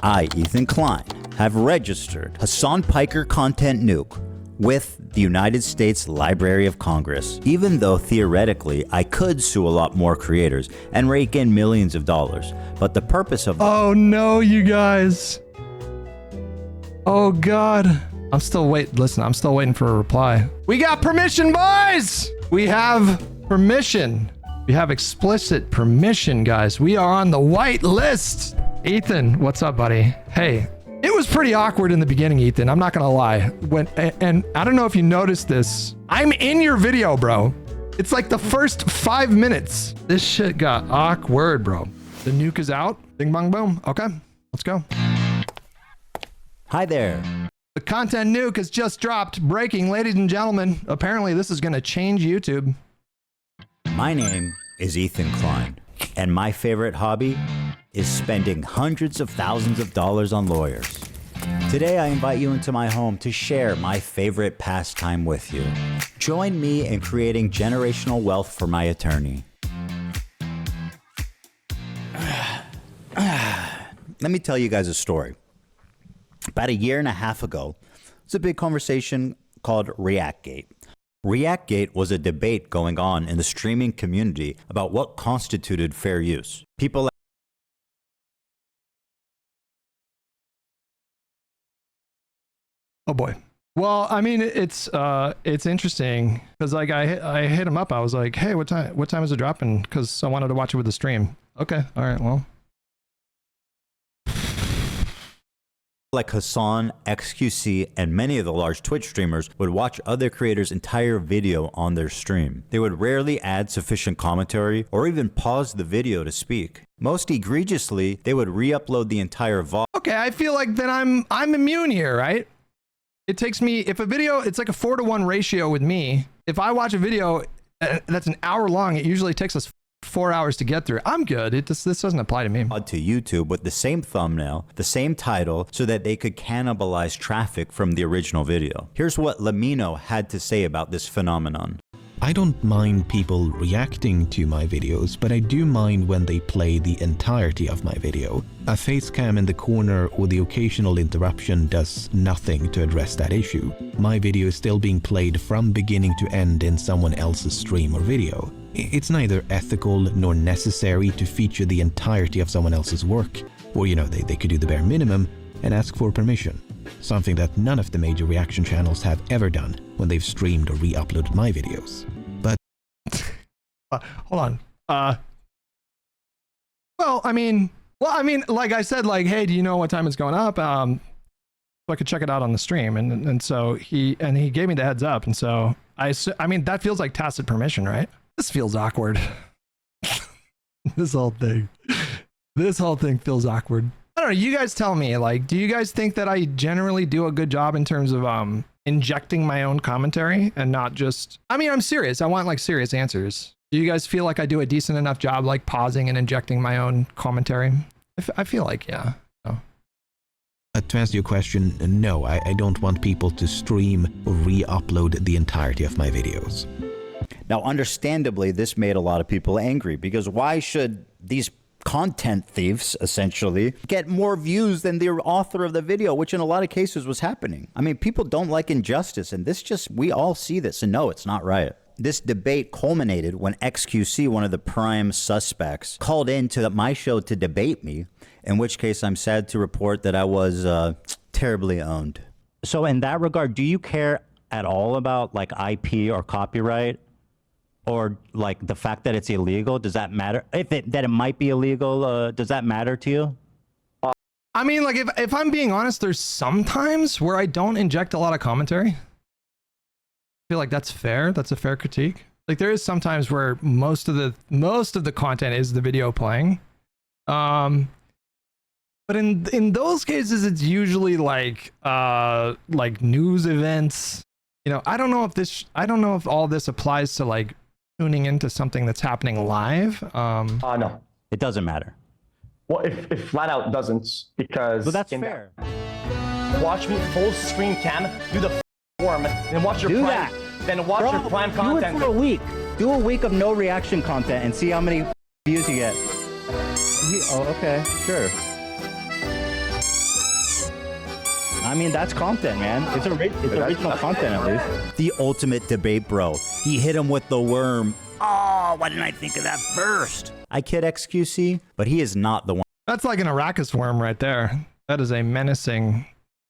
I, Ethan Klein, have registered Hassan Piker Content Nuke with the United States Library of Congress, even though theoretically I could sue a lot more creators and rake in millions of dollars. But the purpose of— Oh no, you guys. Oh God. I'm still waiting for a reply. We got permission, boys! We have permission. We have explicit permission, guys. We are on the white list. Ethan, what's up, buddy? Hey, it was pretty awkward in the beginning, Ethan. I'm not gonna lie. And I don't know if you noticed this. I'm in your video, bro. It's like the first 5 minutes. This shit got awkward, bro. The nuke is out. Bing, bong, boom. Okay, let's go. Hi there. The content nuke has just dropped. Breaking, ladies and gentlemen. Apparently, this is gonna change YouTube. My name is Ethan Klein, and my favorite hobby is spending hundreds of thousands of dollars on lawyers. Today, I invite you into my home to share my favorite pastime with you. Join me in creating generational wealth for my attorney. Let me tell you guys a story. About a year and a half ago, it's a big conversation called ReactGate. ReactGate was a debate going on in the streaming community about what constituted fair use. People— Oh boy. Well, I mean, it's interesting because like I hit him up. I was like, hey, what time is it dropping? Because I wanted to watch it with the stream. Okay, all right, well. like Hassan, XQC, and many of the large Twitch streamers would watch other creators' entire video on their stream. They would rarely add sufficient commentary or even pause the video to speak. Most egregiously, they would re-upload the entire VOD. Okay, I feel like then I'm immune here, right? It takes me, if a video, it's like a 4-to-1 ratio with me. If I watch a video that's an hour long, it usually takes us 4 hours to get through. I'm good. This doesn't apply to me. To YouTube with the same thumbnail, the same title, so that they could cannibalize traffic from the original video. Here's what Lamino had to say about this phenomenon. I don't mind people reacting to my videos, but I do mind when they play the entirety of my video. A face cam in the corner or the occasional interruption does nothing to address that issue. My video is still being played from beginning to end in someone else's stream or video. It's neither ethical nor necessary to feature the entirety of someone else's work. Or, you know, they could do the bare minimum and ask for permission. Something that none of the major reaction channels have ever done when they've streamed or re-uploaded my videos. But hold on. Well, I mean, like I said, like, hey, do you know what time it's going up? So I could check it out on the stream, and so he gave me the heads up, and so I mean, that feels like tacit permission, right? This feels awkward. This whole thing feels awkward. I don't know, you guys tell me, like, do you guys think that I generally do a good job in terms of injecting my own commentary and not just, I mean, I'm serious. I want like serious answers. Do you guys feel like I do a decent enough job like pausing and injecting my own commentary? I feel like, yeah. No. To answer your question, no, I don't want people to stream or re-upload the entirety of my videos. Now, understandably, this made a lot of people angry, because why should these content thieves essentially get more views than the author of the video, which in a lot of cases was happening? I mean, people don't like injustice, and this just, we all see this, and no, it's not right. This debate culminated when XQC, one of the prime suspects, called into my show to debate me, in which case I'm sad to report that I was terribly owned. So in that regard, do you care at all about like IP or copyright? Or like the fact that it's illegal, does that matter? That it might be illegal, does that matter to you? I mean, like, if I'm being honest, there's some times where I don't inject a lot of commentary. I feel like that's fair. That's a fair critique. Like, there is sometimes where most of the content is the video playing. But in those cases, it's usually like news events. You know, I don't know if all this applies to like tuning into something that's happening live. No, it doesn't matter. Well, if flat out doesn't, because but that's fair. Watch me full screen cam, do the form, then watch your prime, then watch your prime content. Do it for a week. Do a week of no reaction content and see how many views you get. Oh, okay, sure. I mean, that's content, man. It's original content, at least. The ultimate debate, bro. He hit him with the worm. Oh, why didn't I think of that first? I kid XQC, but he is not the one. That's like an Arrakis worm right there. That is a menacing,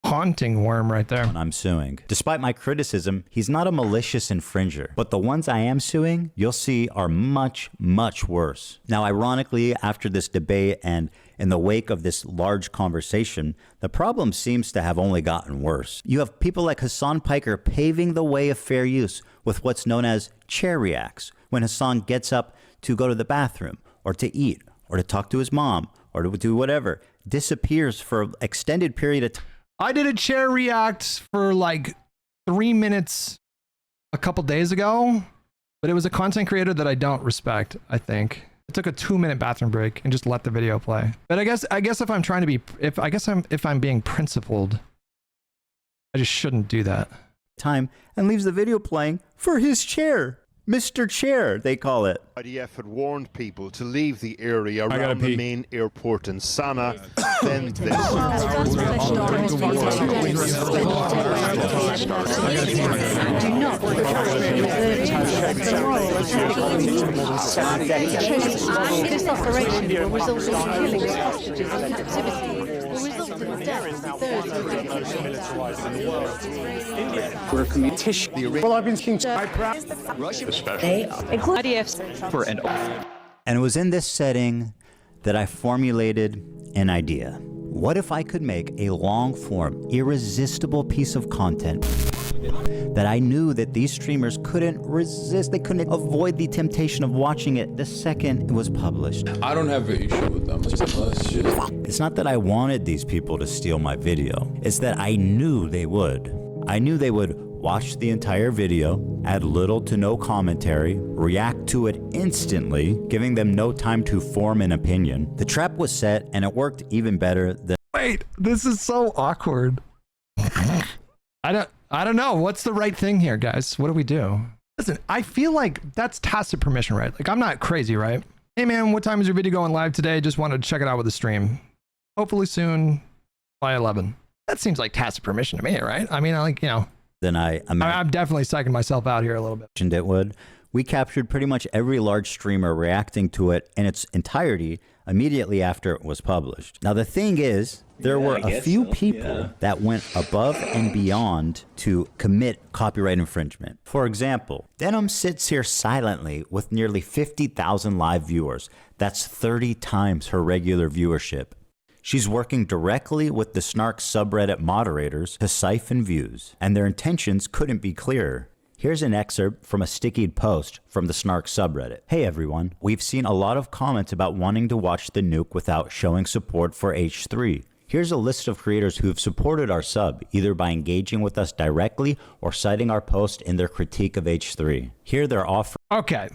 haunting worm right there. I'm suing. Despite my criticism, he's not a malicious infringer, but the ones I am suing, you'll see, are much, much worse. Now, ironically, after this debate and in the wake of this large conversation, the problem seems to have only gotten worse. You have people like Hassan Piker paving the way of fair use with what's known as chair reacts, when Hassan gets up to go to the bathroom or to eat or to talk to his mom or to do whatever, disappears for an extended period of time. I did a chair react for like 3 minutes a couple days ago, but it was a content creator that I don't respect, I think. I took a 2-minute bathroom break and just let the video play. But I guess if I'm trying to be, if I'm being principled, I just shouldn't do that. Time and leaves the video playing for his chair. Mr. Chair, they call it. IDF had warned people to leave the area around the main airport in Sana. Then this. This operation will result in killing of hostages in captivity. Will result in the death of 30 We're a community. Well, I've been seeing Russia, And it was in this setting that I formulated an idea. What if I could make a long-form, irresistible piece of content that I knew that these streamers couldn't resist, they couldn't avoid the temptation of watching it the second it was published? I don't have an issue with them. It's not that I wanted these people to steal my video. It's that I knew they would. I knew they would watch the entire video, add little to no commentary, react to it instantly, giving them no time to form an opinion. The trap was set, and it worked even better than— Wait, this is so awkward. I don't know. What's the right thing here, guys? What do we do? Listen, I feel like that's tacit permission, right? Like, I'm not crazy, right? Hey man, what time is your video going live today? Just wanted to check it out with the stream. Hopefully soon by 11. That seems like tacit permission to me, right? I mean, than I imagined. I'm definitely psyching myself out here a little bit. It would. We captured pretty much every large streamer reacting to it in its entirety immediately after it was published. Now, the thing is, there were a few people that went above and beyond to commit copyright infringement. For example, Denim sits here silently with nearly 50,000 live viewers. That's 30 times her regular viewership. She's working directly with the Snark subreddit moderators to siphon views, and their intentions couldn't be clearer. Here's an excerpt from a stickied post from the Snark subreddit. Hey everyone, we've seen a lot of comments about wanting to watch the nuke without showing support for H3. Here's a list of creators who have supported our sub, either by engaging with us directly or citing our post in their critique of H3. Here they're offering— Okay.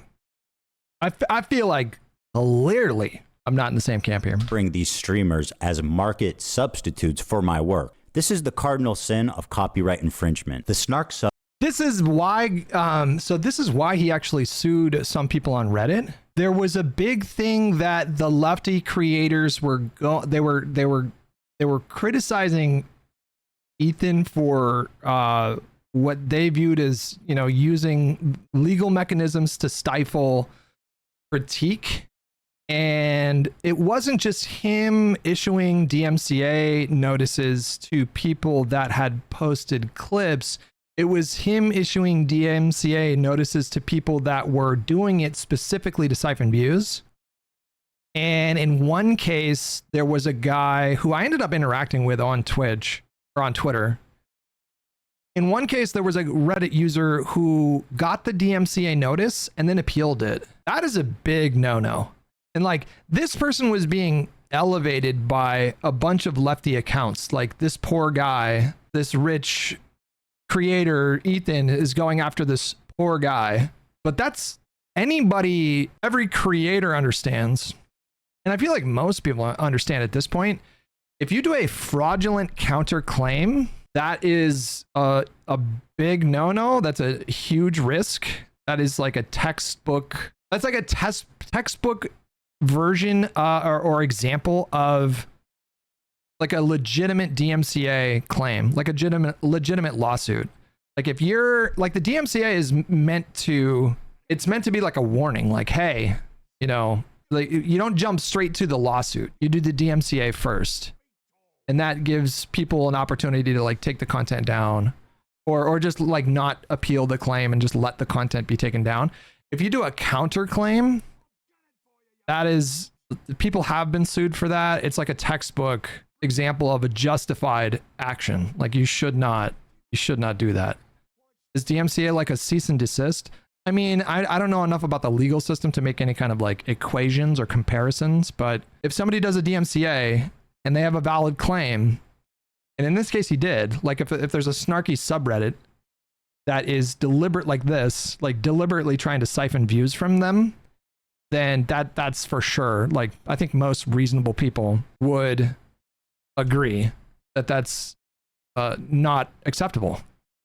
I feel like clearly I'm not in the same camp here. These streamers as market substitutes for my work. This is the cardinal sin of copyright infringement. The Snark sub— This is why, this is why he actually sued some people on Reddit. There was a big thing that the lefty creators were criticizing Ethan for what they viewed as, using legal mechanisms to stifle critique. And it wasn't just him issuing DMCA notices to people that had posted clips. It was him issuing DMCA notices to people that were doing it specifically to siphon views. And in one case, there was a guy who I ended up interacting with on Twitch or on Twitter. In one case, there was a Reddit user who got the DMCA notice and then appealed it. That is a big no-no. And like, this person was being elevated by a bunch of lefty accounts. Like, this poor guy, this rich creator, Ethan, is going after this poor guy. But that's every creator understands. And I feel like most people understand at this point, if you do a fraudulent counterclaim, that is a big no-no. That's a huge risk. That is like a textbook. That's like a textbook version or example of like a legitimate DMCA claim, like a legitimate lawsuit. Like if you're like the DMCA is meant to, it's meant to be like a warning, like, hey, you know, like you don't jump straight to the lawsuit. You do the DMCA first. And that gives people an opportunity to like take the content down or just like not appeal the claim and just let the content be taken down. If you do a counterclaim, that is, people have been sued for that. It's like a textbook example of a justified action. Like you should not do that. Is DMCA like a cease and desist? I mean, I don't know enough about the legal system to make any kind of like equations or comparisons, but if somebody does a DMCA and they have a valid claim, and in this case he did, like if there's a snarky subreddit that is deliberate like this, like deliberately trying to siphon views from them, then that's for sure. Like I think most reasonable people would agree that that's not acceptable,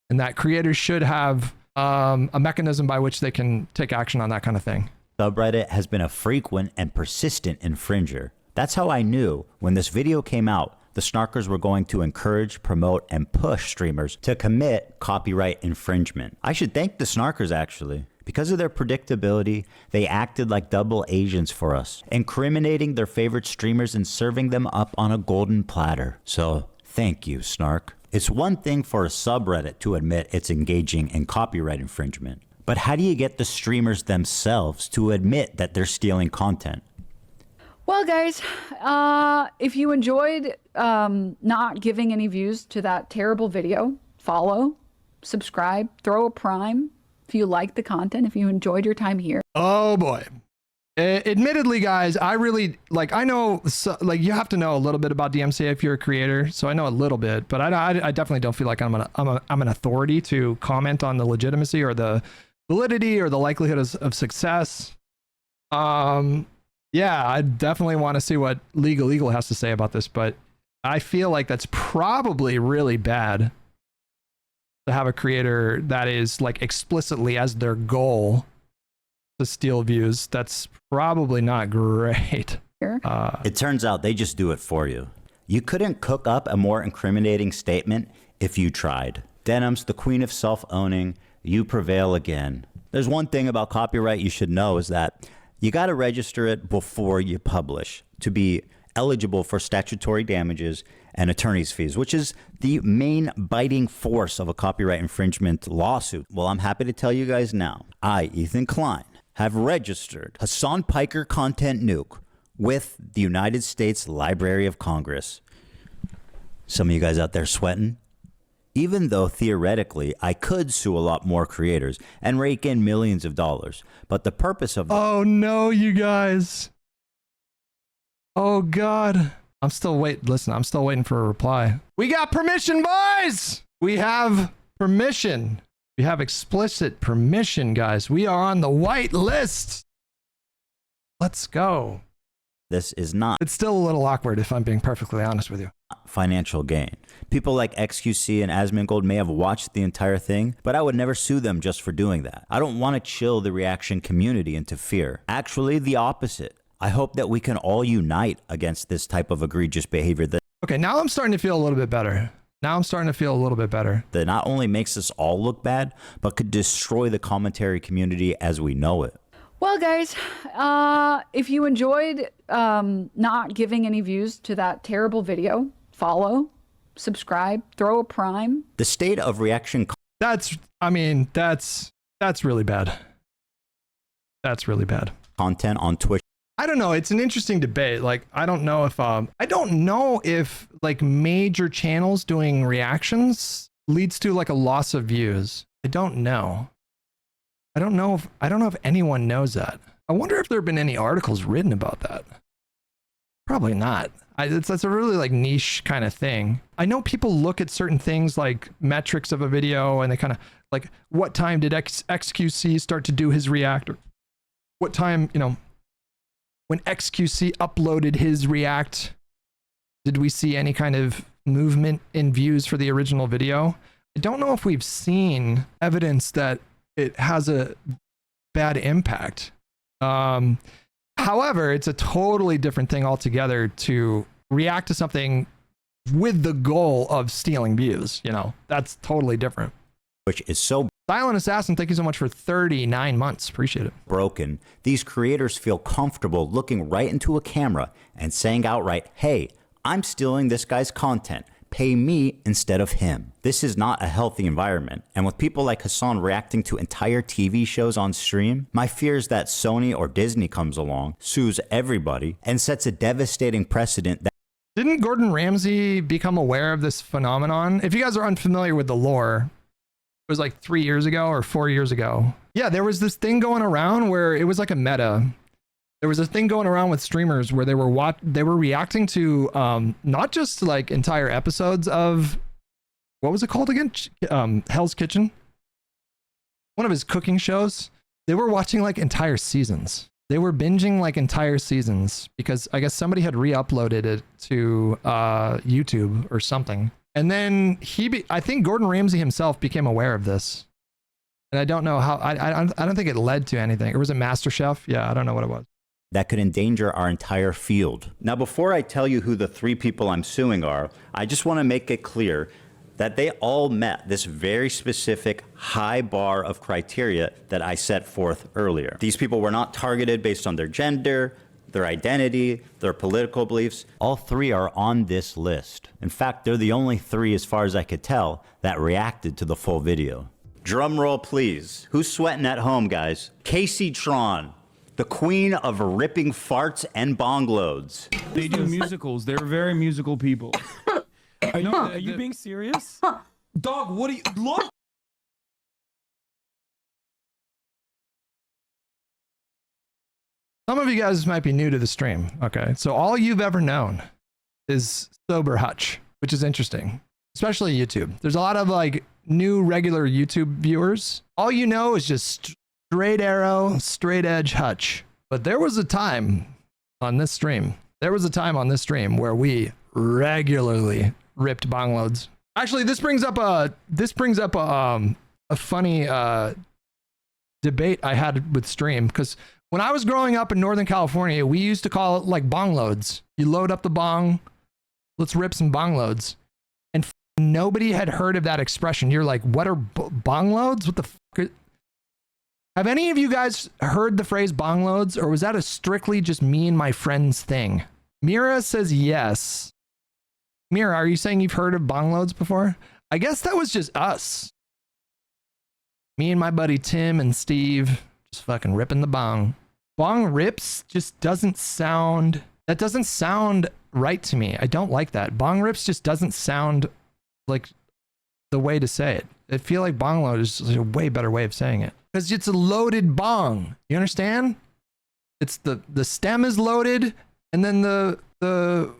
and that creators should have a mechanism by which they can take action on that kind of thing. Subreddit has been a frequent and persistent infringer. That's how I knew when this video came out, the snarkers were going to encourage, promote, and push streamers to commit copyright infringement. I should thank the snarkers actually. Because of their predictability, they acted like double agents for us, incriminating their favorite streamers and serving them up on a golden platter. So thank you, Snark. It's one thing for a subreddit to admit it's engaging in copyright infringement, but how do you get the streamers themselves to admit that they're stealing content? Well, guys, if you enjoyed not giving any views to that terrible video, follow, subscribe, throw a prime. If you like the content, if you enjoyed your time here. Oh boy. Admittedly, guys, I really like, I know, like you have to know a little bit about DMCA if you're a creator. So I know a little bit, but I definitely don't feel like I'm an authority to comment on the legitimacy or the validity or the likelihood of success. Yeah, I definitely want to see what legal has to say about this, but I feel like that's probably really bad to have a creator that is like explicitly as their goal to steal views. That's probably not great. It turns out they just do it for you. You couldn't cook up a more incriminating statement if you tried. Denim's the queen of self-owning. You prevail again. There's one thing about copyright you should know is that you got to register it before you publish to be eligible for statutory damages and attorney's fees, which is the main biting force of a copyright infringement lawsuit. Well, I'm happy to tell you guys now, I, Ethan Klein, have registered Hassan Piker Content Nuke with the United States Library of Congress. Some of you guys out there sweating? Even though theoretically I could sue a lot more creators and rake in millions of dollars, but the purpose of oh no, you guys. Oh God. I'm still waiting for a reply. We got permission, boys. We have permission. We have explicit permission, guys. We are on the white list. Let's go. This is not. It's still a little awkward if I'm being perfectly honest with you. Financial gain. People like XQC and Asmongold may have watched the entire thing, but I would never sue them just for doing that. I don't want to chill the reaction community into fear. Actually, the opposite. I hope that we can all unite against this type of egregious behavior that okay, now I'm starting to feel a little bit better. That not only makes us all look bad, but could destroy the commentary community as we know it. Well, guys, if you enjoyed not giving any views to that terrible video, follow, subscribe, throw a prime. The state of reaction. That's really bad. That's really bad. Content on Twitch. I don't know. It's an interesting debate. Like, I don't know if like major channels doing reactions leads to like a loss of views. I don't know if anyone knows that. I wonder if there have been any articles written about that. Probably not. That's a really like niche kind of thing. I know people look at certain things like metrics of a video and they kind of like, what time did XQC start to do his reactor? What time, you know, when XQC uploaded his react, did we see any kind of movement in views for the original video? I don't know if we've seen evidence that it has a bad impact. However, it's a totally different thing altogether to react to something with the goal of stealing views. You know, that's totally different. Which is so Silent Assassin, thank you so much for 39 months. Appreciate it. broken, these creators feel comfortable looking right into a camera and saying outright, hey, I'm stealing this guy's content. Pay me instead of him. This is not a healthy environment. And with people like Hassan reacting to entire TV shows on stream, my fear is that Sony or Disney comes along, sues everybody, and sets a devastating precedent that Didn't Gordon Ramsay become aware of this phenomenon? If you guys are unfamiliar with the lore, it was like 3 years ago or 4 years ago. Yeah, there was this thing going around where it was like a meta. There was a thing going around with streamers where they were reacting to not just like entire episodes of, what was it called again? Hell's Kitchen. One of his cooking shows. They were watching like entire seasons. They were binging like entire seasons because I guess somebody had re-uploaded it to YouTube or something. And then I think Gordon Ramsay himself became aware of this. And I don't know how, I don't think it led to anything. Or was it MasterChef? Yeah, I don't know what it was. that could endanger our entire field. Now, before I tell you who the 3 people I'm suing are, I just want to make it clear that they all met this very specific high bar of criteria that I set forth earlier. These people were not targeted based on their gender, their identity, their political beliefs. All 3 are on this list. In fact, they're the only 3, as far as I could tell, that reacted to the full video. Drum roll, please. Who's sweating at home, guys? Casey Tron, the queen of ripping farts and bong loads. They do musicals. They're very musical people. Are you being serious? Dog, what are you... Look! Some of you guys might be new to the stream. Okay, so all you've ever known is Sober Hutch, which is interesting, especially YouTube. There's a lot of like new regular YouTube viewers. All you know is just straight arrow, straight edge Hutch. But there was a time on this stream. There was a time on this stream where we regularly ripped bong loads. Actually, this brings up a funny debate I had with stream, because when I was growing up in Northern California, we used to call it like bong loads. You load up the bong, let's rip some bong loads. And nobody had heard of that expression. You're like, what are bong loads? What the fuck? Have any of you guys heard the phrase bong loads, or was that a strictly just me and my friends thing? Mira says yes. Mira, are you saying you've heard of bong loads before? I guess that was just us. Me and my buddy Tim and Steve just fucking ripping the bong. Bong rips just doesn't sound... That doesn't sound right to me. I don't like that. Bong rips just doesn't sound like the way to say it. I feel like bong load is a way better way of saying it. Because it's a loaded bong. You understand? It's the stem is loaded, and then the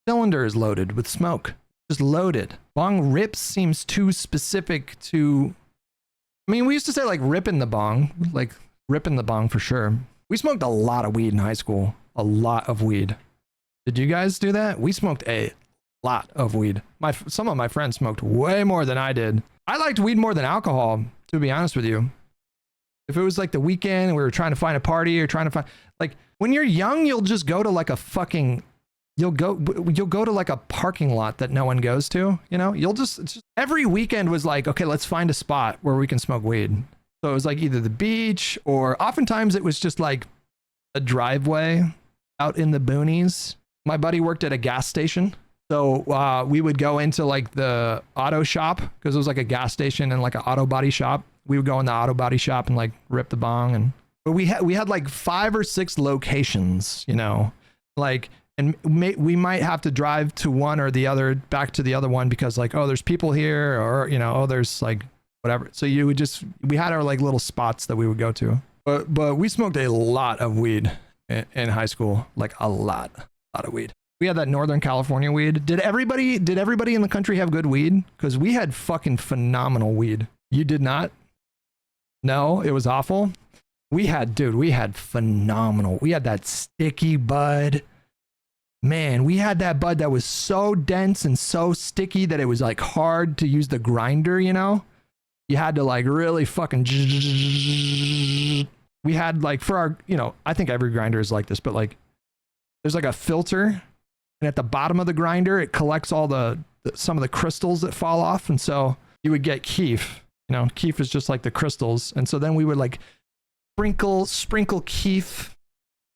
cylinder is loaded with smoke. Just loaded. Bong rips seems too specific to... I mean, we used to say like ripping the bong, like ripping the bong for sure. We smoked a lot of weed in high school. A lot of weed. Did you guys do that? We smoked a lot of weed. Some of my friends smoked way more than I did. I liked weed more than alcohol, to be honest with you. If it was like the weekend and we were trying to find a party or trying to find, like, when you're young, you'll just go to like a fucking, you'll go to like a parking lot that no one goes to, you know? It's just every weekend was like, okay, let's find a spot where we can smoke weed. So it was like either the beach, or oftentimes it was just like a driveway out in the boonies. My buddy worked at a gas station. So we would go into like the auto shop, because it was like a gas station and like an auto body shop. We would go in the auto body shop and like rip the bong. But we had like 5 or 6 locations, you know, like, and we might have to drive to one or the other, back to the other one, because like, oh, there's people here, or, you know, oh, there's like whatever. So we had our like little spots that we would go to. But we smoked a lot of weed in high school, like a lot of weed. We had that Northern California weed. Did everybody in the country have good weed? Because we had fucking phenomenal weed. You did not? No, it was awful. We had phenomenal. We had that sticky bud. Man, we had that bud that was so dense and so sticky that it was like hard to use the grinder, you know? You had to like really fucking... We had like, for our, you know, I think every grinder is like this, but like, there's like a filter And at the bottom of the grinder, it collects all some of the crystals that fall off. And so you would get keef. You know, keef is just like the crystals. And so then we would like sprinkle keef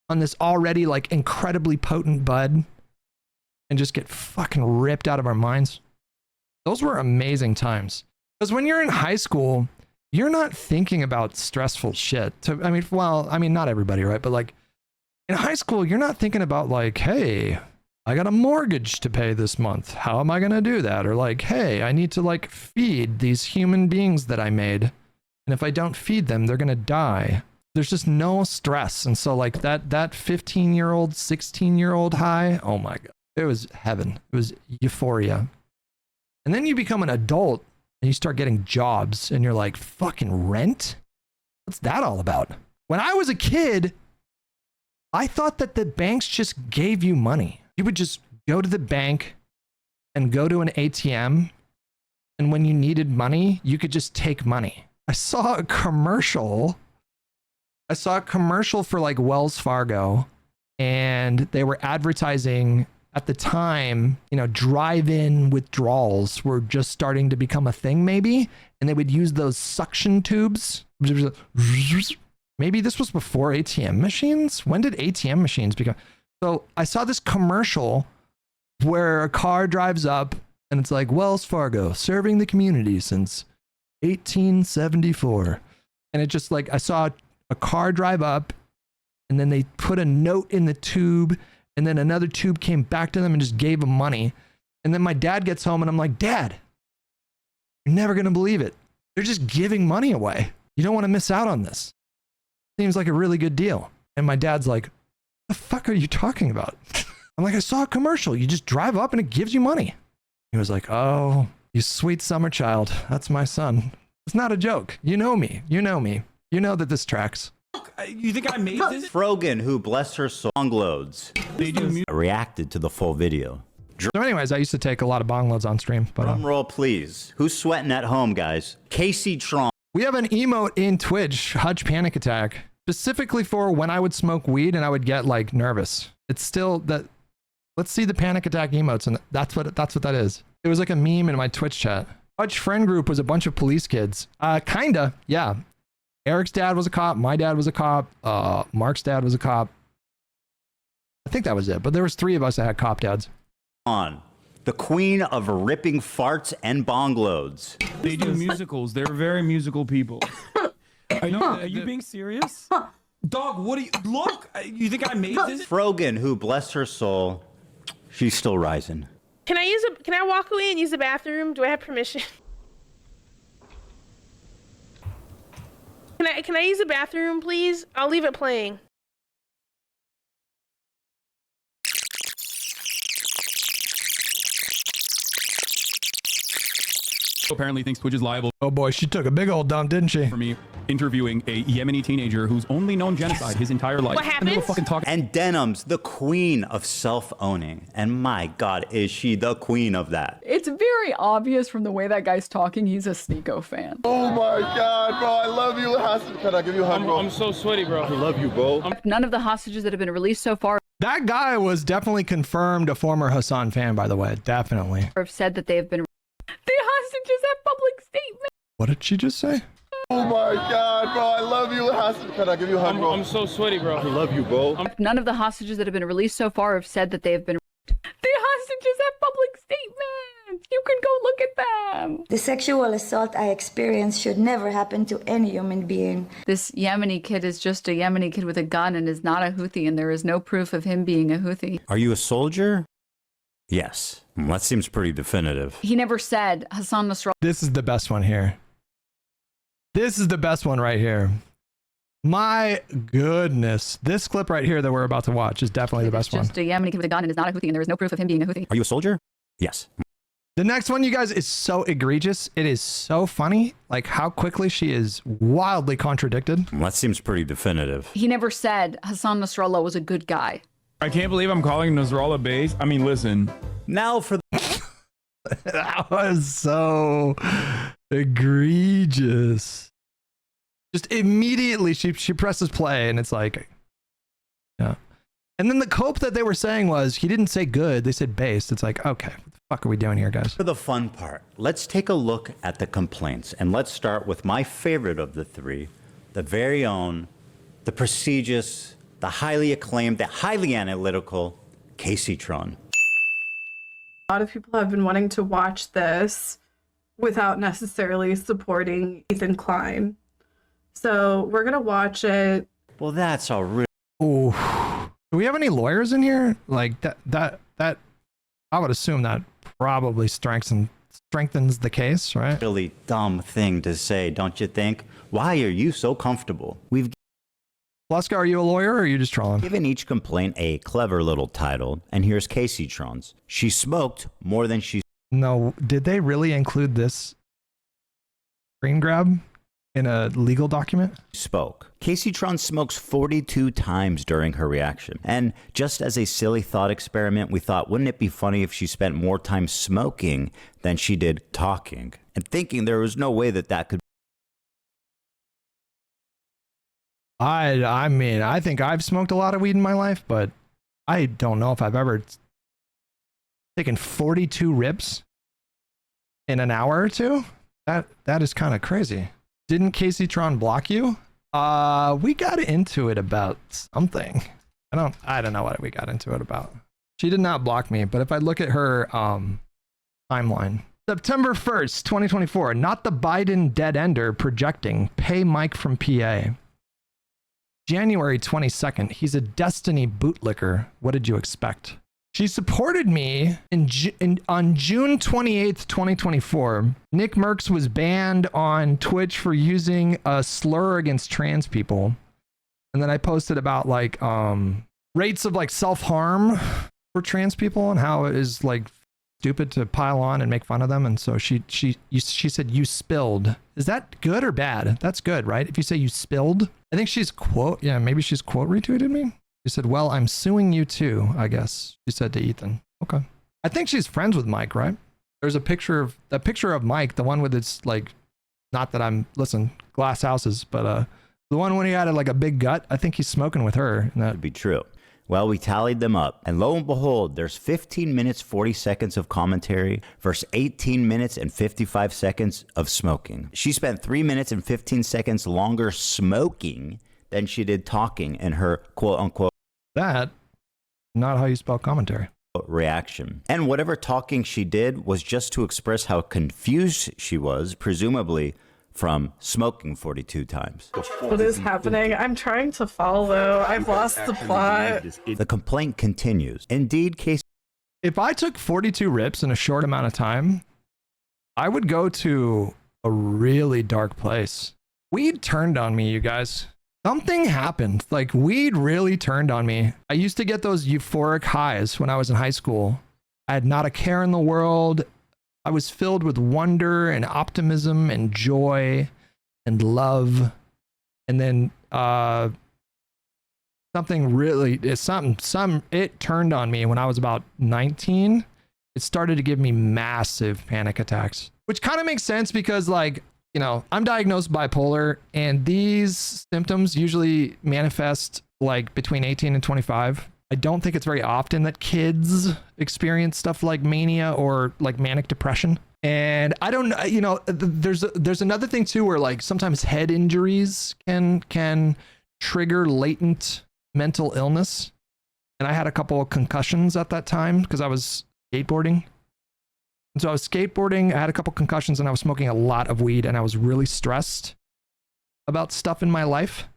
on this already like incredibly potent bud and just get fucking ripped out of our minds. Those were amazing times. Because when you're in high school, you're not thinking about stressful shit. I mean, not everybody, right? But like in high school, you're not thinking about like, hey, I got a mortgage to pay this month. How am I going to do that? Or like, hey, I need to like feed these human beings that I made. And if I don't feed them, they're going to die. There's just no stress. And so like that 15-year-old, 16-year-old high, oh my God, it was heaven. It was euphoria. And then you become an adult and you start getting jobs and you're like, fucking rent? What's that all about? When I was a kid, I thought that the banks just gave you money. You would just go to the bank and go to an ATM. And when you needed money, you could just take money. I saw a commercial for like Wells Fargo, and they were advertising at the time, you know, drive-in withdrawals were just starting to become a thing maybe. And they would use those suction tubes. Maybe this was before ATM machines. When did ATM machines become? So I saw this commercial where a car drives up and it's like Wells Fargo serving the community since 1874. And it just like, I saw a car drive up and then they put a note in the tube and then another tube came back to them and just gave them money. And then my dad gets home and I'm like, Dad, you're never going to believe it. They're just giving money away. You don't want to miss out on this. Seems like a really good deal. And my dad's like, the fuck are you talking about? I'm like, I saw a commercial. You just drive up and it gives you money. He was like, oh, you sweet summer child. That's my son. It's not a joke. You know me. You know me. You know that this tracks. You think I made this? Frogan, who bless her song loads, reacted to the full video. So anyways, I used to take a lot of bong loads on stream. But Drum roll, please. Who's sweating at home, guys? Casey Tron. we have an emote in Twitch, Hutch Panic Attack, specifically for when I would smoke weed and I would get like nervous. It's still that. Let's see the panic attack emotes, and that's what that is. It was like a meme in my Twitch chat. Hutch friend group was a bunch of police kids. Kinda, yeah. Eric's dad was a cop. My dad was a cop. Mark's dad was a cop. I think that was it. But there was 3 of us that had cop dads. On the queen of ripping farts and bong loads. They do musicals. They're very musical people. Are you being serious? Dog, what do you look? You think I made this? Frogan, who bless her soul, she's still rising. Can I walk away and use the bathroom? Do I have permission? Can I use the bathroom, please? I'll leave it playing. Apparently thinks Twitch is liable. Oh boy, she took a big old dump, didn't she? For me interviewing a Yemeni teenager who's only known genocide his entire life. What happened? And Denim's the queen of self-owning. And my God, is she the queen of that? It's very obvious from the way that guy's talking, he's a Sneeko fan. Oh my God, bro, I love you. Hassan, can I give you a hug, bro? I'm so sweaty, bro. I love you, bro. None of the hostages that have been released so far That guy was definitely confirmed a former Hassan fan, by the way. Definitely. have said that they have been. The hostages have public statements. What did she just say? Oh my God, bro, I love you. Hassan, can I give you a hug, bro? I'm so sweaty, bro. I love you, bro. None of the hostages that have been released so far have said that they have been. The hostages have public statements. You can go look at them. The sexual assault I experienced should never happen to any human being. This Yemeni kid is just a Yemeni kid with a gun and is not a Houthi, and there is no proof of him being a Houthi. Are you a soldier? Yes. That seems pretty definitive. He never said Hassan Nasrallah. This is the best one here. This is the best one right here. My goodness. This clip right here that we're about to watch is definitely the best one. Just a Yemeni kid with a gun and is not a Houthi, and there is no proof of him being a Houthi. Are you a soldier? Yes. The next one, you guys, is so egregious. It is so funny, like how quickly she is wildly contradicted. That seems pretty definitive. He never said Hassan Nasrallah was a good guy. I can't believe I'm calling Nasrallah base. I mean, listen. Now for That was so egregious. Just immediately she presses play and it's like, yeah. And then the cope that they were saying was, he didn't say good, they said based. It's like, okay, what the fuck are we doing here, guys? For the fun part, let's take a look at the complaints. And let's start with my favorite of the three, the very own, the prestigious, the highly acclaimed, the highly analytical Casey-tron. A lot of people have been wanting to watch this without necessarily supporting Ethan Klein. So we're going to watch it. Well, that's a real... Oh, do we have any lawyers in here? Like that, I would assume that probably strengthens the case, right? Really dumb thing to say, don't you think? Why are you so comfortable? We've Flusca, are you a lawyer or are you just trolling? given each complaint a clever little title, and here's Casey-tron's. She smoked more than she No, did they really include this screen grab in a legal document? spoke. Casey-tron smokes 42 times during her reaction. And just as a silly thought experiment, we thought, wouldn't it be funny if she spent more time smoking than she did talking? And thinking there was no way that that could... I mean, I think I've smoked a lot of weed in my life, but I don't know if I've ever taken 42 rips in an hour or two. That is kind of crazy. Didn't Casey-tron block you? We got into it about something. I don't know what we got into it about. She did not block me, but if I look at her timeline. September 1st, 2024, not the Biden dead ender projecting, pay Mike from PA. January 22nd, he's a Destiny bootlicker. What did you expect? She supported me on June 28th, 2024. Nick Merckx was banned on Twitch for using a slur against trans people. And then I posted about like rates of like self-harm for trans people and how it is like stupid to pile on and make fun of them. And so she said, you spilled. Is that good or bad? That's good, right? If you say you spilled, I think she's maybe she's quote retweeted me. She said, well, I'm suing you too, I guess. She said to Ethan. Okay. I think she's friends with Mike, right? There's a picture of Mike, the one with its like, not that I'm, listen, glass houses, but the one when he had like a big gut, I think he's smoking with her. And that would be true. Well, we tallied them up, and lo and behold, there's 15 minutes, 40 seconds of commentary versus 18 minutes and 55 seconds of smoking. She spent 3 minutes and 15 seconds longer smoking than she did talking in her quote-unquote that, not how you spell commentary. Reaction. And whatever talking she did was just to express how confused she was, presumably from smoking 42 times. What is happening? I'm trying to follow. I've lost the plot. The complaint continues. Indeed, Casey... If I took 42 rips in a short amount of time, I would go to a really dark place. Weed turned on me, you guys. Something happened. Like, weed really turned on me. I used to get those euphoric highs when I was in high school. I had not a care in the world. I was filled with wonder and optimism and joy and love. And then it turned on me when I was about 19. It started to give me massive panic attacks, which kind of makes sense because, like, you know, I'm diagnosed bipolar and these symptoms usually manifest like between 18 and 25. I don't think it's very often that kids experience stuff like mania or like manic depression. And I don't, you know, there's another thing too, where like sometimes head injuries can trigger latent mental illness. And I had a couple of concussions at that time because I was skateboarding. And so I was skateboarding, I had a couple concussions, and I was smoking a lot of weed, and I was really stressed about stuff in my life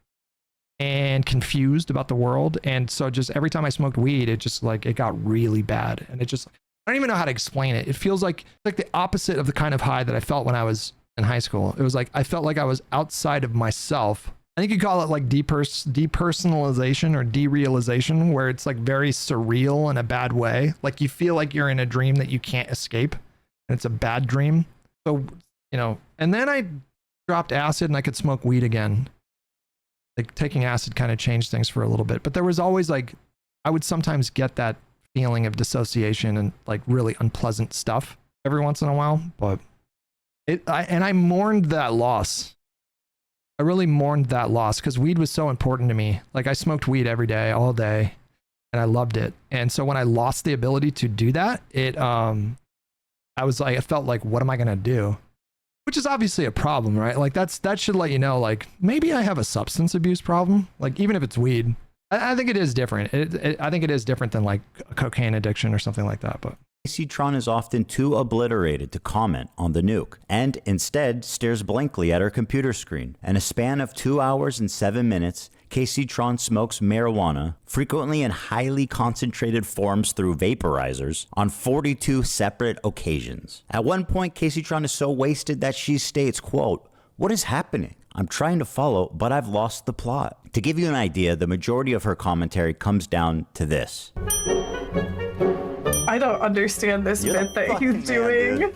and confused about the world. And so just every time I smoked weed, it just like, it got really bad. And it just, I don't even know how to explain it. It feels like the opposite of the kind of high that I felt when I was in high school. It was like, I felt like I was outside of myself. I think you call it like depersonalization or derealization, where it's like very surreal in a bad way. Like you feel like you're in a dream that you can't escape, and it's a bad dream. So, you know, and then I dropped acid and I could smoke weed again. Like taking acid kind of changed things for a little bit, but there was always like, I would sometimes get that feeling of dissociation and like really unpleasant stuff every once in a while. But I mourned that loss. I really mourned that loss because weed was so important to me. Like I smoked weed every day, all day. and I loved it. And so when I lost the ability to do that, I was like, I felt like, what am I gonna do? Which is obviously a problem, right? Like that should let you know, like maybe I have a substance abuse problem. Like even if it's weed, I think it is different. I think it is different than like a cocaine addiction or something like that. But Casey Tron is often too obliterated to comment on the nuke, and instead stares blankly at her computer screen. In a span of 2 hours and 7 minutes, Casey Tron smokes marijuana, frequently in highly concentrated forms through vaporizers, on 42 separate occasions. At one point, Casey Tron is so wasted that she states, quote, "What is happening? I'm trying to follow, but I've lost the plot." To give you an idea, the majority of her commentary comes down to this. I don't understand this bit that he's doing.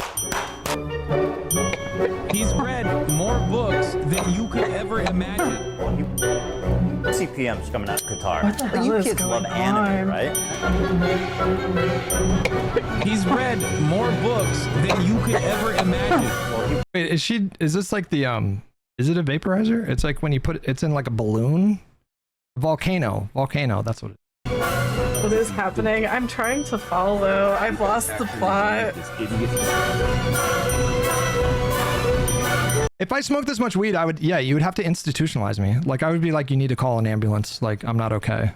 He's read more books than you could ever imagine. CPM's coming out of Qatar. What the hell you is kids going love anime, on? right? He's read more books than you could ever imagine. wait, is this like the is it a vaporizer? It's like when you put it's in like a balloon. Volcano, that's what it is. What is happening? I'm trying to follow. I've lost the plot. If I smoked this much weed, I would, yeah, you would have to institutionalize me. Like I would be like, you need to call an ambulance. Like I'm not okay.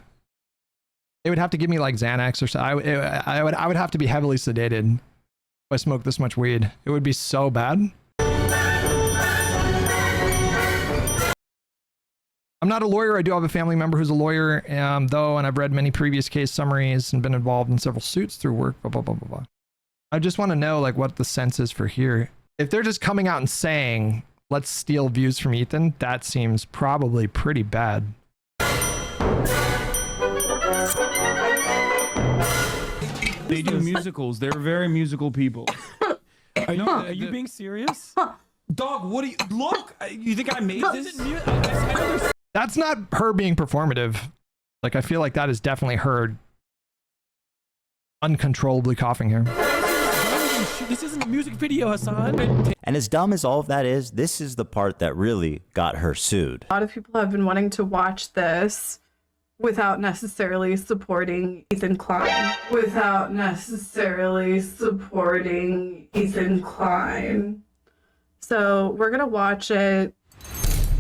They would have to give me like Xanax or so. I would have to be heavily sedated if I smoked this much weed. It would be so bad. I'm not a lawyer. I do have a family member who's a lawyer, though, and I've read many previous case summaries and been involved in several suits through work, blah, blah, blah, blah, blah. I just want to know, like, what the sense is for here. If they're just coming out and saying, let's steal views from Ethan, that seems probably pretty bad. They do musicals. They're very musical people. Are you being serious? Dog, what do you... Look! You think I made this? That's not her being performative. Like, I feel like that is definitely her uncontrollably coughing here. This isn't a music video, Hassan. And as dumb as all of that is, this is the part that really got her sued. A lot of people have been wanting to watch this without necessarily supporting Ethan Klein. So we're gonna watch it.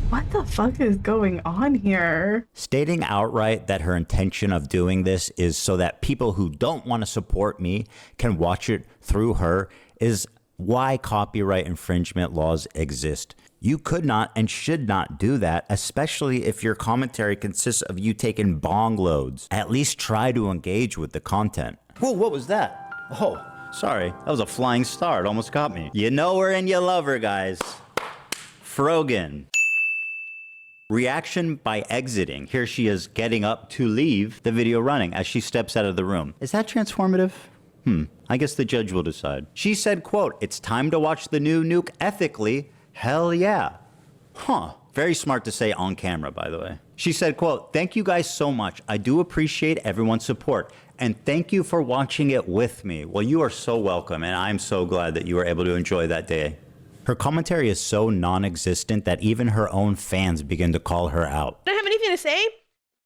What the fuck is going on here? Stating outright that her intention of doing this is so that people who don't want to support me can watch it through her is why copyright infringement laws exist. You could not and should not do that, especially if your commentary consists of you taking bong loads. At least try to engage with the content. Whoa, what was that? Oh, sorry. That was a flying star. It almost got me. You know her and you love her, guys. Frogan. Reaction by exiting. Here she is getting up to leave the video running as she steps out of the room. Is that transformative? I guess the judge will decide. She said, quote, "It's time to watch the new nuke ethically. Hell yeah." Huh. Very smart to say on camera, by the way. She said, quote, "Thank you guys so much. I do appreciate everyone's support. And thank you for watching it with me." Well, you are so welcome. And I'm so glad that you were able to enjoy that day. Her commentary is so non-existent that even her own fans begin to call her out. I don't have anything to say,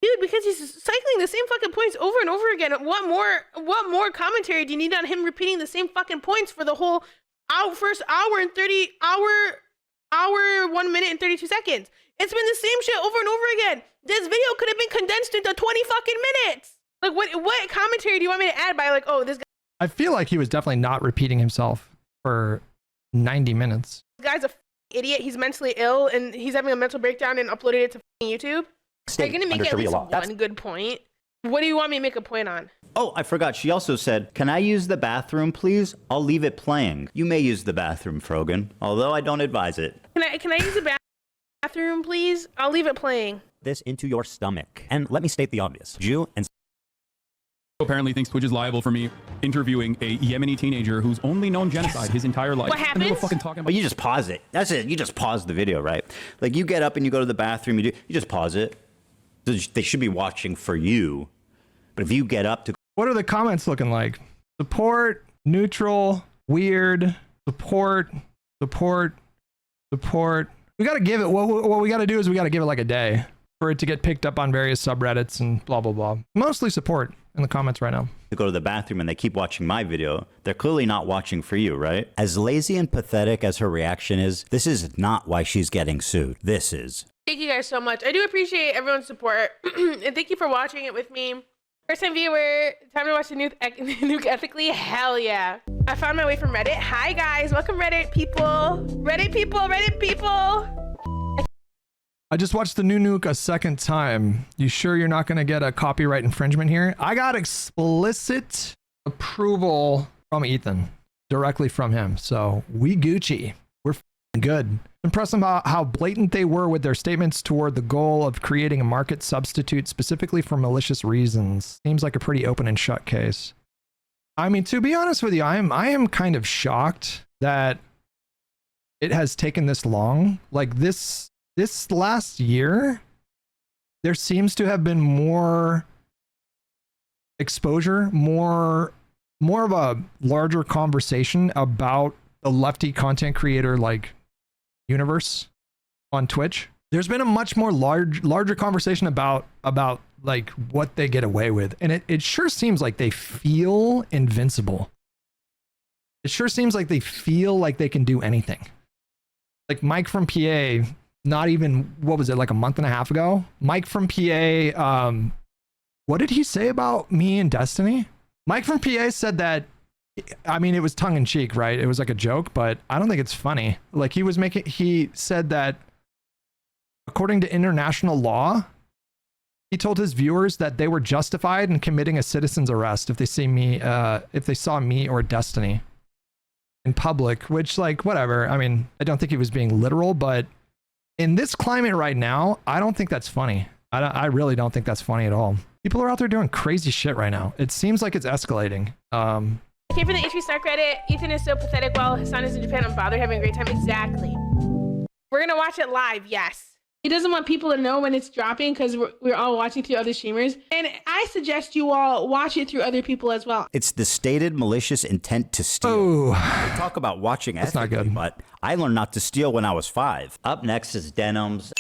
dude, because he's cycling the same fucking points over and over again. What more commentary do you need on him repeating the same fucking points for the whole first hour and 1 minute and 32 seconds? It's been the same shit over and over again. This video could have been condensed into 20 fucking minutes. Like what commentary do you want me to add by like, oh, this I feel like he was definitely not repeating himself for 90 minutes. guy's a idiot, he's mentally ill, and he's having a mental breakdown and uploaded it to YouTube? Are you gonna make at least one good point? What do you want me to make a point on? Oh, I forgot. She also said, "Can I use the bathroom, please? I'll leave it playing." You may use the bathroom, Frogan, although I don't advise it. Can I use the bathroom, please? I'll leave it playing. This into your stomach. And let me state the obvious. Jew and Apparently thinks Twitch is liable for me interviewing a Yemeni teenager who's only known genocide his entire life. What happens? And they were fucking talking about well, you just pause it. That's it. You just pause the video, right? Like you get up and you go to the bathroom, you just pause it. They should be watching for you. But if you get up to... What are the comments looking like? Support, neutral, weird, support. We got to give it, what we got to do is we got to give it like a day for it to get picked up on various subreddits and blah, blah, blah. Mostly support. in the comments right now. To go to the bathroom and they keep watching my video, they're clearly not watching for you, right? As lazy and pathetic as her reaction is, this is not why she's getting sued. This is. Thank you guys so much. I do appreciate everyone's support. And thank you for watching it with me. First time viewer, time to watch the nuke ethically? Hell yeah. I found my way from Reddit. Hi guys, welcome Reddit people. Reddit people, Reddit people. I just watched the new nuke a second time. You sure you're not going to get a copyright infringement here? I got explicit approval from Ethan, directly from him. So we Gucci. We're good. Impressed about how blatant they were with their statements toward the goal of creating a market substitute specifically for malicious reasons. Seems like a pretty open and shut case. I mean, to be honest with you, I am kind of shocked that it has taken this long. Like this last year, there seems to have been more exposure, more of a larger conversation about the lefty content creator like universe on Twitch. There's been a much more larger conversation about like what they get away with, and it sure seems like they feel invincible. It sure seems like they feel like they can do anything. Like Mike from PA, not even, what was it, like a month and a half ago? Mike from PA, what did he say about me and Destiny? Mike from PA said that, I mean, it was tongue in cheek, right? It was like a joke, but I don't think it's funny. Like he said that according to international law, he told his viewers that they were justified in committing a citizen's arrest if they saw me or Destiny in public, which, like, whatever. I mean, I don't think he was being literal, but in this climate right now, I don't think that's funny. I really don't think that's funny at all. People are out there doing crazy shit right now. It seems like it's escalating. I came from the H3 Snark Reddit. Ethan is so pathetic while Hassan is in Japan. I'm bothered having a great time. Exactly. We're gonna watch it live, yes. He doesn't want people to know when it's dropping because we're all watching through other streamers. And I suggest you all watch it through other people as well. It's the stated malicious intent to steal. Oh. We talk about watching That's not good. But I learned not to steal when I was 5. Up next is Denims.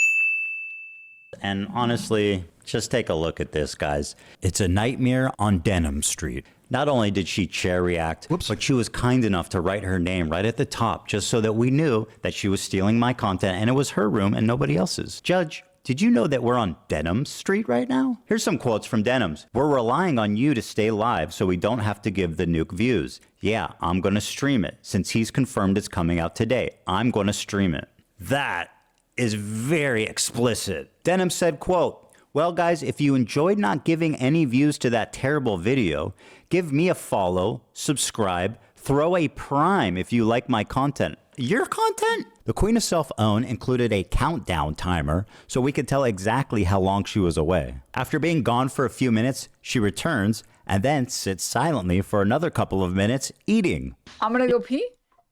And honestly, just take a look at this, guys. It's a nightmare on Denim Street. Not only did she chair react, but she was kind enough to write her name right at the top just so that we knew that she was stealing my content and it was her room and nobody else's. Judge, did you know that we're on Denim Street right now? Here's some quotes from Denims. We're relying on you to stay live so we don't have to give the nuke views. Yeah, I'm going to stream it. Since he's confirmed it's coming out today, I'm going to stream it. That is very explicit. Denim said, quote, well, guys, if you enjoyed not giving any views to that terrible video, give me a follow, subscribe, throw a prime if you like my content. Your content? The Queen of Self-Own included a countdown timer so we could tell exactly how long she was away. After being gone for a few minutes, she returns and then sits silently for another couple of minutes eating. I'm gonna go pee,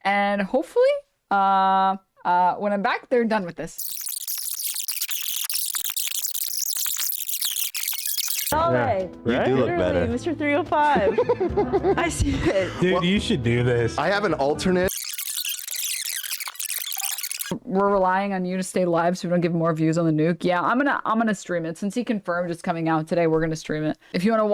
and hopefully, when I'm back, they're done with this. Right. You do look better. Mr. 305. I see it. Dude, you should do this. I have an alternate. We're relying on you to stay live so we don't give more views on the nuke. Yeah, I'm gonna stream it. Since he confirmed it's coming out today, we're gonna stream it. If you want to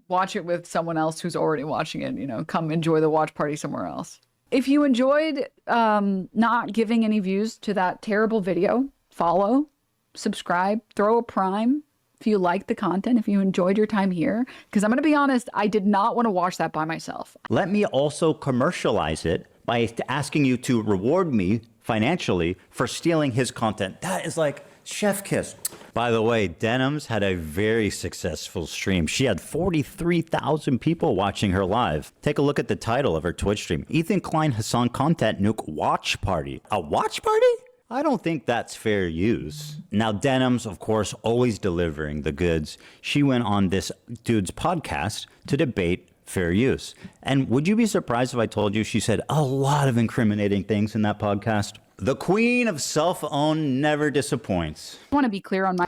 watch it with someone else who's already watching it, you know, come enjoy the watch party somewhere else. If you enjoyed not giving any views to that terrible video, follow, subscribe, throw a prime. If you like the content, if you enjoyed your time here, because I'm going to be honest, I did not want to watch that by myself. Let me also commercialize it by asking you to reward me financially for stealing his content. That is like chef kiss. By the way, Denims had a very successful stream. She had 43,000 people watching her live. Take a look at the title of her Twitch stream. Ethan Klein Hassan Content Nuke Watch Party. A watch party? I don't think that's fair use. Now, Denims, of course, always delivering the goods. She went on this dude's podcast to debate fair use. And would you be surprised if I told you she said a lot of incriminating things in that podcast? The Queen of Self-Own never disappoints. I want to be clear on my...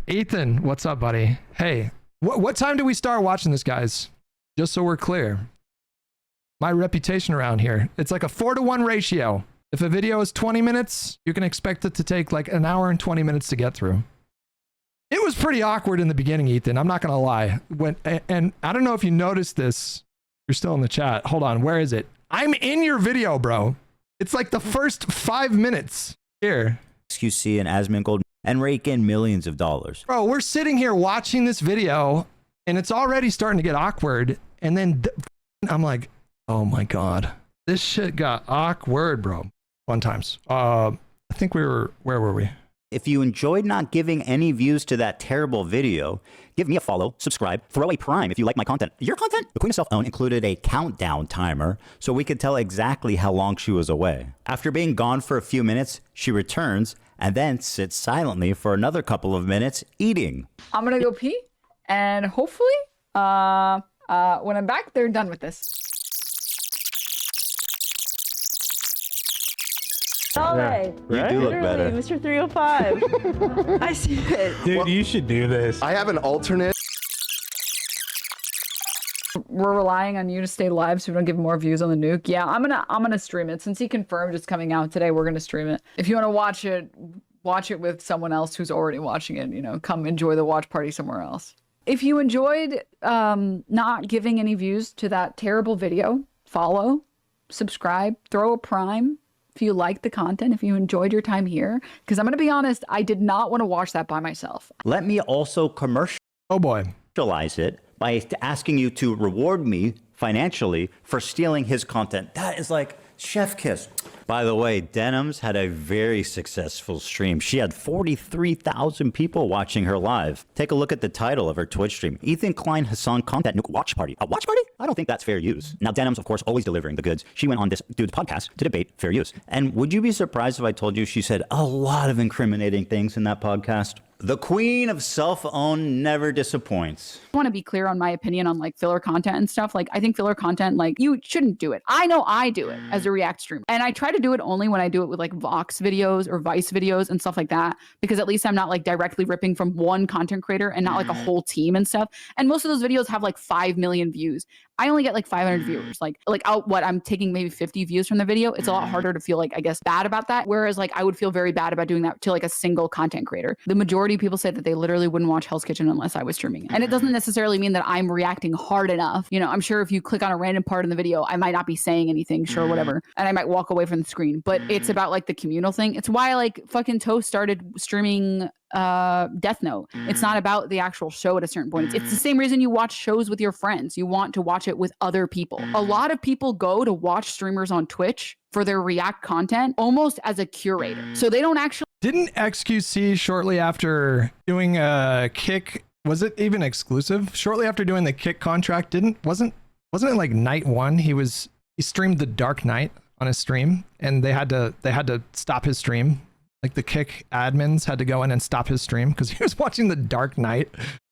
Ethan, what's up, buddy? Hey, what time do we start watching this, guys? Just so we're clear. My reputation around here, it's like a 4-to-1 ratio. If a video is 20 minutes, you can expect it to take like an hour and 20 minutes to get through. It was pretty awkward in the beginning, Ethan. I'm not going to lie. And I don't know if you noticed this. You're still in the chat. Hold on. Where is it? I'm in your video, bro. It's like the first 5 minutes here. XQC and Asmongold and rake in millions of dollars. Bro, we're sitting here watching this video and it's already starting to get awkward. And then I'm like, oh my God, this shit got awkward, bro. Fun times. I think where were we? If you enjoyed not giving any views to that terrible video, give me a follow, subscribe, throw a prime if you like my content. Your content? The Queen of Self-Own included a countdown timer so we could tell exactly how long she was away. After being gone for a few minutes, she returns and then sits silently for another couple of minutes eating. I'm gonna go pee, and hopefully, when I'm back, they're done with this. Right. You do look better. Mr. 305. I see it. Dude, you should do this. I have an alternate. We're relying on you to stay live so we don't give more views on the nuke. Yeah, I'm gonna stream it. Since he confirmed it's coming out today, we're gonna stream it. If you want to watch it with someone else who's already watching it, you know, come enjoy the watch party somewhere else. If you enjoyed not giving any views to that terrible video, follow, subscribe, throw a prime. If you like the content, if you enjoyed your time here, because I'm going to be honest, I did not want to watch that by myself. Let me also commercialize it by asking you to reward me financially for stealing his content. That is like chef kiss. By the way, Denims had a very successful stream. She had 43,000 people watching her live. Take a look at the title of her Twitch stream. Ethan Klein Hassan Content Nuke Watch Party. A watch party? I don't think that's fair use. Now, Denims, of course, always delivering the goods. She went on this dude's podcast to debate fair use. And would you be surprised if I told you she said a lot of incriminating things in that podcast? The Queen of Self-Own never disappoints. I want to be clear on my opinion on like filler content and stuff. Like, I think filler content, like, you shouldn't do it. I know I do it as a React streamer, and I try to do it only when I do it with like Vox videos or Vice videos and stuff like that, because at least I'm not like directly ripping from one content creator and not like a whole team and stuff. And most of those videos have like 5 million views. I only get like 500 viewers. I'm taking maybe 50 views from the video. It's a lot harder to feel like, I guess, bad about that. Whereas like I would feel very bad about doing that to like a single content creator. The majority of people say that they literally wouldn't watch Hell's Kitchen unless I was streaming it. And it doesn't necessarily mean that I'm reacting hard enough. You know, I'm sure if you click on a random part in the video, I might not be saying anything, sure, whatever. And I might walk away from the screen, but it's about like the communal thing. It's why like fucking Toast started streaming Death Note. It's not about the actual show at a certain point. It's the same reason you watch shows with your friends. You want to watch it with other people. A lot of people go to watch streamers on Twitch for their React content almost as a curator. So they don't actually. Didn't XQC shortly after doing a Kick, was it even exclusive? Shortly after doing the Kick contract, wasn't it like night one? He streamed The Dark Knight on his stream, and they had to stop his stream. Like the Kick admins had to go in and stop his stream because he was watching The Dark Knight,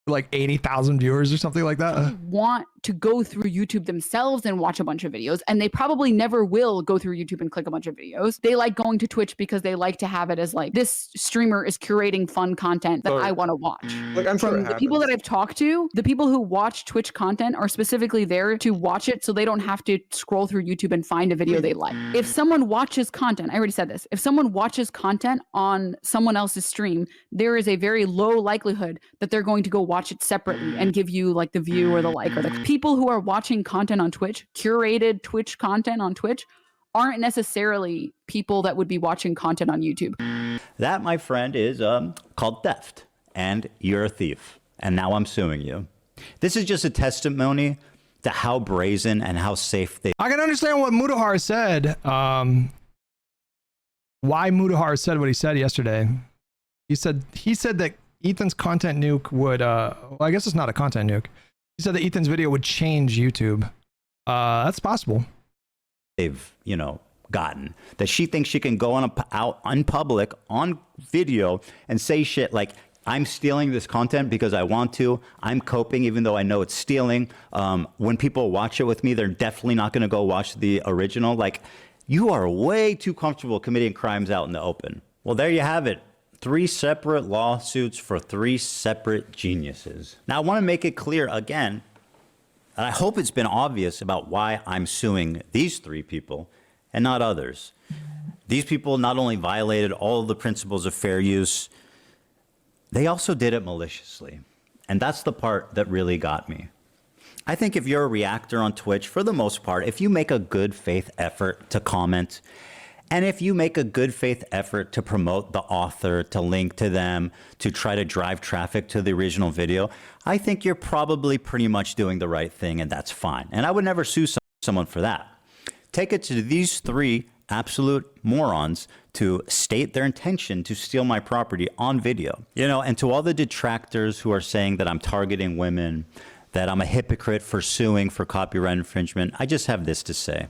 like 80,000 viewers or something like that. Want to go through YouTube themselves and watch a bunch of videos, and they probably never will go through YouTube and click a bunch of videos. They like going to Twitch because they like to have it as like, this streamer is curating fun content that I want to watch. Like, I'm From the people that I've talked to, the people who watch Twitch content are specifically there to watch it so they don't have to scroll through YouTube and find a video they like. If someone watches content, I already said this, if someone watches content on someone else's stream, there is a very low likelihood that they're going to go watch it separately and give you like the view or the like. Or the people who are watching content on Twitch, curated Twitch content on Twitch, aren't necessarily people that would be watching content on YouTube. That, my friend, is called theft, and you're a thief, and now I'm suing you. This is just a testimony to how brazen and how safe they. I can understand what Mudahar said. Why Mudahar said what he said yesterday. He said that Ethan's content nuke would, well, I guess it's not a content nuke. He said that Ethan's video would change YouTube. That's possible. They've, gotten that she thinks she can go out in public on video and say shit like, I'm stealing this content because I want to. I'm coping even though I know it's stealing. When people watch it with me, they're definitely not going to go watch the original. Like, you are way too comfortable committing crimes out in the open. Well, there you have it. 3 separate lawsuits for 3 separate geniuses. Now, I want to make it clear again, and I hope it's been obvious about why I'm suing these 3 people and not others. These people not only violated all of the principles of fair use, they also did it maliciously. And that's the part that really got me. I think if you're a reactor on Twitch, for the most part, if you make a good faith effort to comment, and if you make a good faith effort to promote the author, to link to them, to try to drive traffic to the original video, I think you're probably pretty much doing the right thing, and that's fine. And I would never sue someone for that. Take it to these three absolute morons to state their intention to steal my property on video. You know, and to all the detractors who are saying that I'm targeting women, that I'm a hypocrite for suing for copyright infringement, I just have this to say.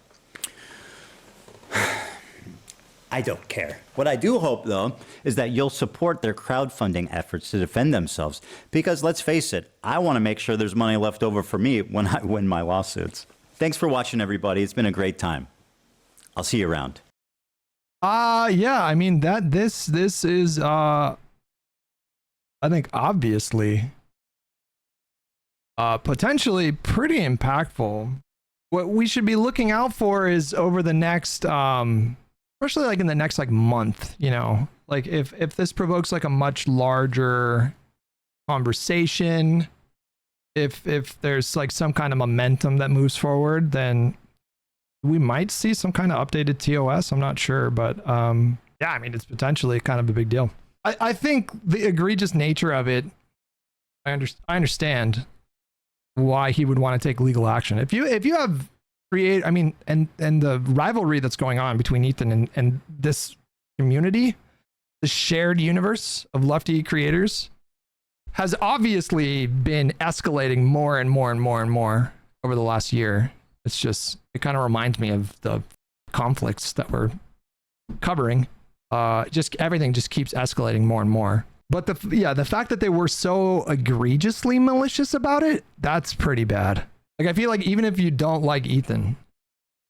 I don't care. What I do hope, though, is that you'll support their crowdfunding efforts to defend themselves. Because let's face it, I want to make sure there's money left over for me when I win my lawsuits. Thanks for watching, everybody. It's been a great time. I'll see you around. Yeah, I mean, this is, I think, obviously, potentially pretty impactful. What we should be looking out for is over the next, especially like in the next like month, you know, like if this provokes like a much larger conversation, if there's like some kind of momentum that moves forward, then we might see some kind of updated TOS. I'm not sure, but yeah, I mean, it's potentially kind of a big deal. I think the egregious nature of it, I understand why he would want to take legal action. If you have I mean, and the rivalry that's going on between Ethan and this community, the shared universe of lefty creators, has obviously been escalating more and more and more and more over the last year. It's just, it kind of reminds me of the conflicts that we're covering. Just everything just keeps escalating more and more. But the fact that they were so egregiously malicious about it, that's pretty bad. Like, I feel like even if you don't like Ethan,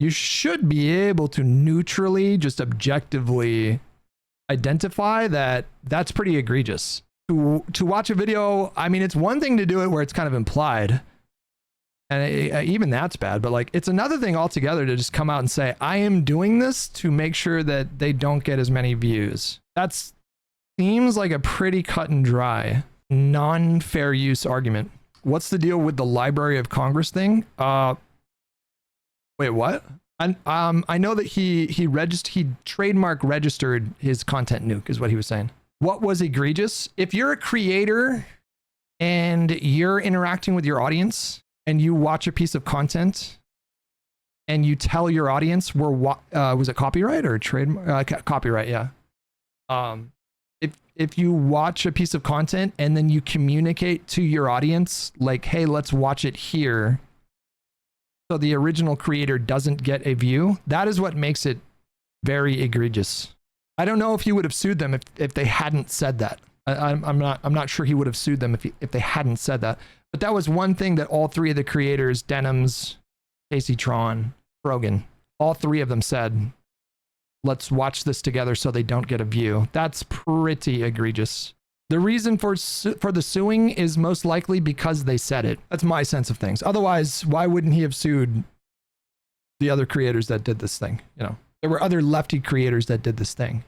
you should be able to neutrally, just objectively identify that that's pretty egregious. To watch a video, I mean, it's one thing to do it where it's kind of implied, and even that's bad, but like, it's another thing altogether to just come out and say, I am doing this to make sure that they don't get as many views. That seems like a pretty cut and dry, non-fair use argument. What's the deal with the Library of Congress thing? Wait, what? I know that he trademark registered his content nuke, is what he was saying. What was egregious? If you're a creator and you're interacting with your audience and you watch a piece of content and you tell your audience was it copyright or trademark? Copyright, yeah. If you watch a piece of content and then you communicate to your audience, like, hey, let's watch it here, so the original creator doesn't get a view, that is what makes it very egregious. I don't know if he would have sued them if they hadn't said that. I'm not sure he would have sued them if they hadn't said that. But that was one thing that all three of the creators, Denims, Casey Tron, Rogan, all three of them said, let's watch this together so they don't get a view. That's pretty egregious. The reason for the suing is most likely because they said it. That's my sense of things. Otherwise, why wouldn't he have sued the other creators that did this thing? You know, there were other lefty creators that did this thing.